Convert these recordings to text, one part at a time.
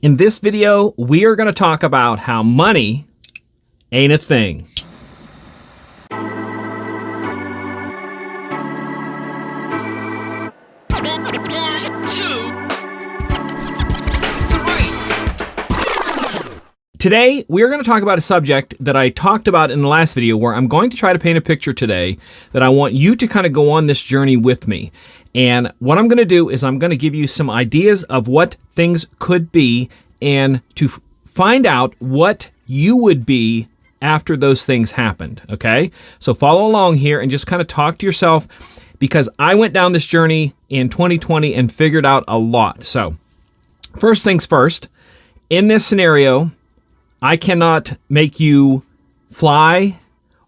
In this video, we are going to talk about how money ain't a thing. Today, we're going to talk about a subject that I talked about in the last video, where I'm going to try to paint a picture today that I want you to kind of go on this journey with me. And what I'm going to do is I'm going to give you some ideas of what things could be and to find out what you would be after those things happened, okay? So follow along here and just kind of talk to yourself, because I went down this journey in 2020 and figured out a lot. So first things first, in this scenario, I cannot make you fly,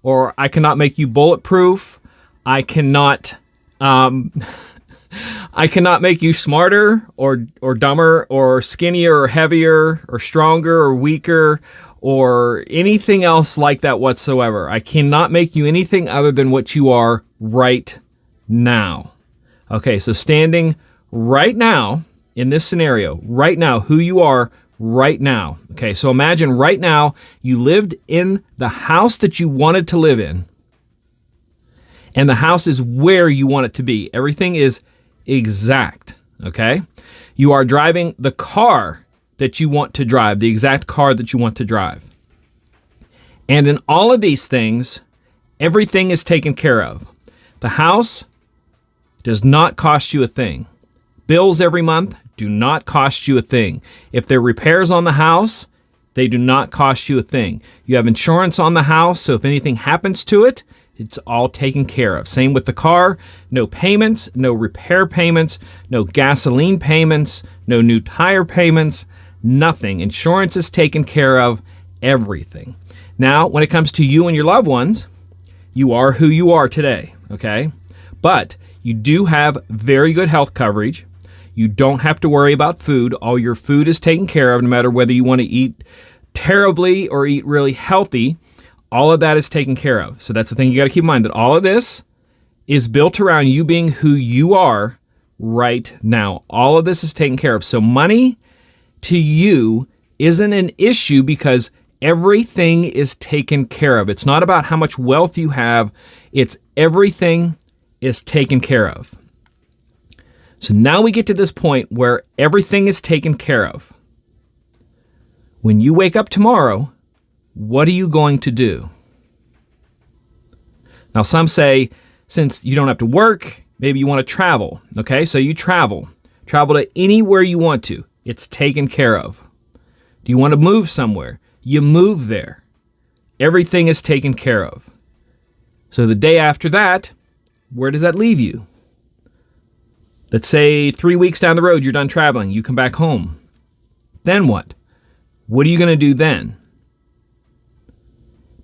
or I cannot make you bulletproof. I cannot make you smarter or dumber or skinnier or heavier or stronger or weaker or anything else like that whatsoever. I cannot make you anything other than what you are right now. Okay, so standing right now in this scenario, right now, who you are right now. Okay, so imagine right now you lived in the house that you wanted to live in, and the house is where you want it to be. Everything is exact, okay? You are driving the car that you want to drive, the exact car that you want to drive. And in all of these things, everything is taken care of. The house does not cost you a thing. Bills every month do not cost you a thing. If there are repairs on the house, they do not cost you a thing. You have insurance on the house, so if anything happens to it, it's all taken care of. Same with the car. No payments, no repair payments, no gasoline payments, no new tire payments, nothing. Insurance is taken care of, everything. Now, when it comes to you and your loved ones, you are who you are today, okay? But you do have very good health coverage. You don't have to worry about food. All your food is taken care of, no matter whether you want to eat terribly or eat really healthy. All of that is taken care of. So that's the thing you got to keep in mind, that all of this is built around you being who you are right now. All of this is taken care of. So money to you isn't an issue because everything is taken care of. It's not about how much wealth you have. It's everything is taken care of. So now we get to this point where everything is taken care of. When you wake up tomorrow, what are you going to do? Now, some say, since you don't have to work, maybe you want to travel. Okay, so you travel. Travel to anywhere you want to. It's taken care of. Do you want to move somewhere? You move there. Everything is taken care of. So the day after that, where does that leave you? Let's say 3 weeks down the road, you're done traveling. You come back home. Then what? What are you going to do then?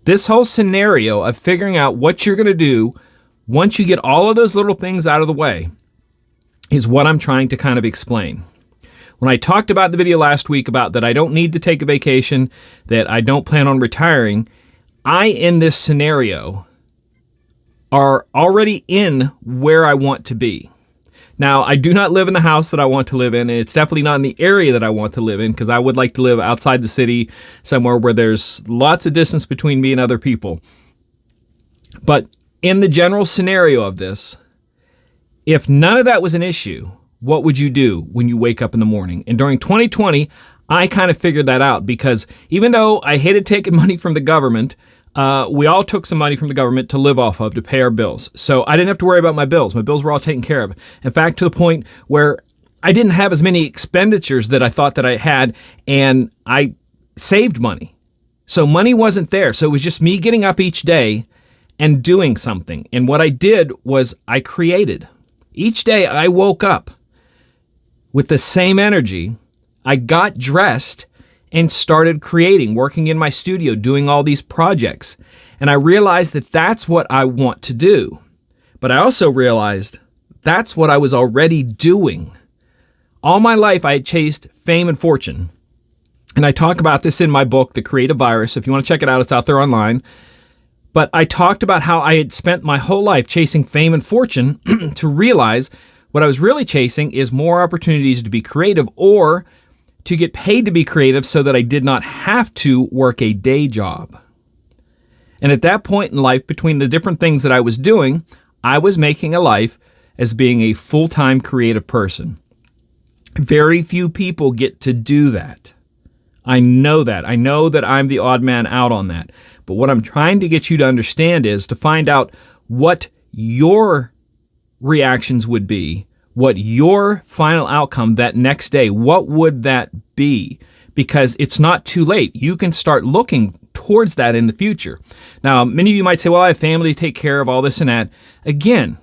This whole scenario of figuring out what you're going to do once you get all of those little things out of the way is what I'm trying to kind of explain. When I talked about the video last week about that I don't need to take a vacation, that I don't plan on retiring, I, in this scenario, are already in where I want to be. Now, I do not live in the house that I want to live in, and it's definitely not in the area that I want to live in, because I would like to live outside the city, somewhere where there's lots of distance between me and other people. But in the general scenario of this, if none of that was an issue, what would you do when you wake up in the morning? And during 2020, I kind of figured that out, because even though I hated taking money from the government, we all took some money from the government to live off of, to pay our bills. So I didn't have to worry about my bills. My bills were all taken care of. In fact, to the point where I didn't have as many expenditures that I thought that I had, and I saved money. So money wasn't there. So it was just me getting up each day and doing something. And what I did was I created. Each day I woke up with the same energy. I got dressed and started creating, working in my studio, doing all these projects. And I realized that that's what I want to do. But I also realized that's what I was already doing. All my life, I had chased fame and fortune. And I talk about this in my book, The Creative Virus. If you want to check it out, it's out there online. But I talked about how I had spent my whole life chasing fame and fortune to realize what I was really chasing is more opportunities to be creative, or to get paid to be creative so that I did not have to work a day job. And at that point in life, between the different things that I was doing, I was making a life as being a full-time creative person. Very few people get to do that. I know that. I know that I'm the odd man out on that. But what I'm trying to get you to understand is to find out what your reactions would be, what your final outcome that next day, what would that be? Because it's not too late. You can start looking towards that in the future. Now, many of you might say, well, I have family to take care of, all this and that. Again,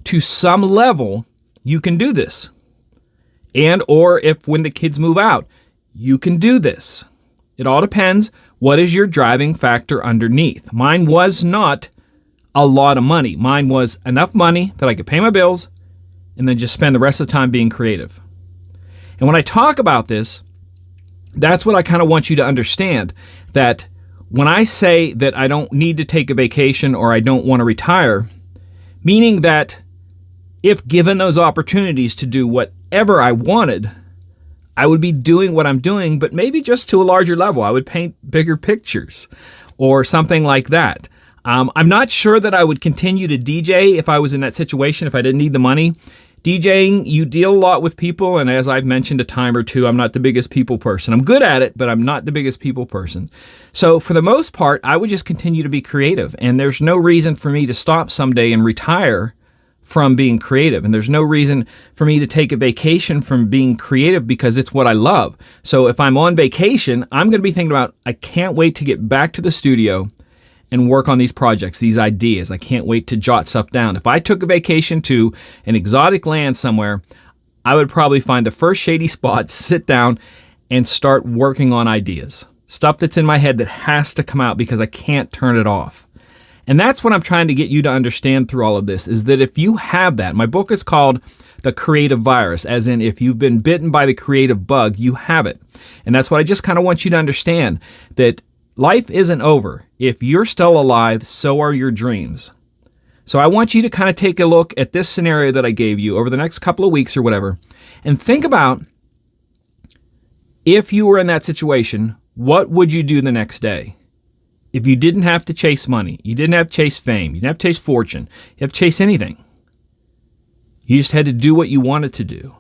to some level, you can do this. And or if when the kids move out, you can do this. It all depends. What is your driving factor underneath? Mine was not a lot of money. Mine was enough money that I could pay my bills and then just spend the rest of the time being creative. And when I talk about this, that's what I kind of want you to understand, that when I say that I don't need to take a vacation or I don't want to retire, meaning that if given those opportunities to do whatever I wanted, I would be doing what I'm doing, but maybe just to a larger level. I would paint bigger pictures or something like that. I'm not sure that I would continue to DJ if I was in that situation, if I didn't need the money. DJing, you deal a lot with people, and as I've mentioned a time or two, I'm not the biggest people person. I'm good at it, but I'm not the biggest people person. So for the most part, I would just continue to be creative, and there's no reason for me to stop someday and retire from being creative. And there's no reason for me to take a vacation from being creative because it's what I love. So if I'm on vacation, I'm going to be thinking about, I can't wait to get back to the studio and work on these projects, these ideas. I can't wait to jot stuff down. If I took a vacation to an exotic land somewhere, I would probably find the first shady spot, sit down, and start working on ideas. Stuff that's in my head that has to come out because I can't turn it off. And that's what I'm trying to get you to understand through all of this, is that if you have that, my book is called The Creative Virus, as in if you've been bitten by the creative bug, you have it. And that's what I just kind of want you to understand, that life isn't over. If you're still alive, so are your dreams. So I want you to kind of take a look at this scenario that I gave you over the next couple of weeks or whatever, and think about, if you were in that situation, what would you do the next day? If you didn't have to chase money, you didn't have to chase fame, you didn't have to chase fortune, you have to chase anything. You just had to do what you wanted to do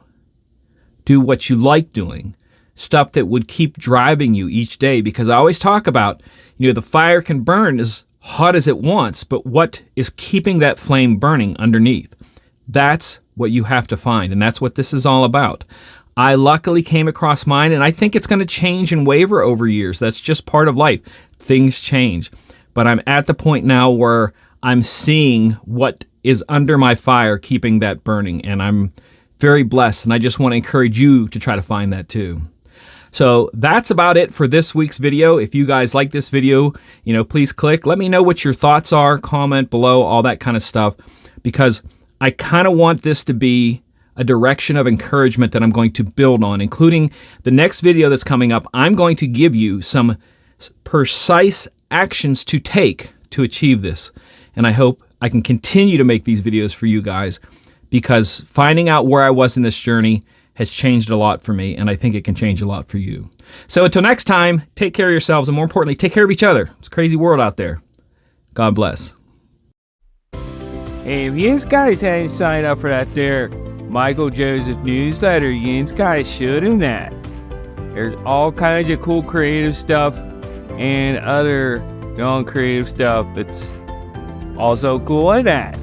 what you like doing, stuff that would keep driving you each day. Because I always talk about, the fire can burn as hot as it wants, but what is keeping that flame burning underneath? That's what you have to find, and that's what this is all about. I luckily came across mine, and I think it's going to change and waver over years. That's just part of life. Things change. But I'm at the point now where I'm seeing what is under my fire, keeping that burning, and I'm very blessed, and I just want to encourage you to try to find that too. So that's about it for this week's video. If you guys like this video, please click. Let me know what your thoughts are, comment below, all that kind of stuff, because I kind of want this to be a direction of encouragement that I'm going to build on, including the next video that's coming up. I'm going to give you some precise actions to take to achieve this. And I hope I can continue to make these videos for you guys, because finding out where I was in this journey has changed a lot for me, and I think it can change a lot for you. So until next time, take care of yourselves, and more importantly, take care of each other. It's a crazy world out there. God bless. Hey, if you guys hadn't signed up for that there Michael Joseph newsletter, you guys should have that. There's all kinds of cool creative stuff and other non-creative stuff that's also cool in that.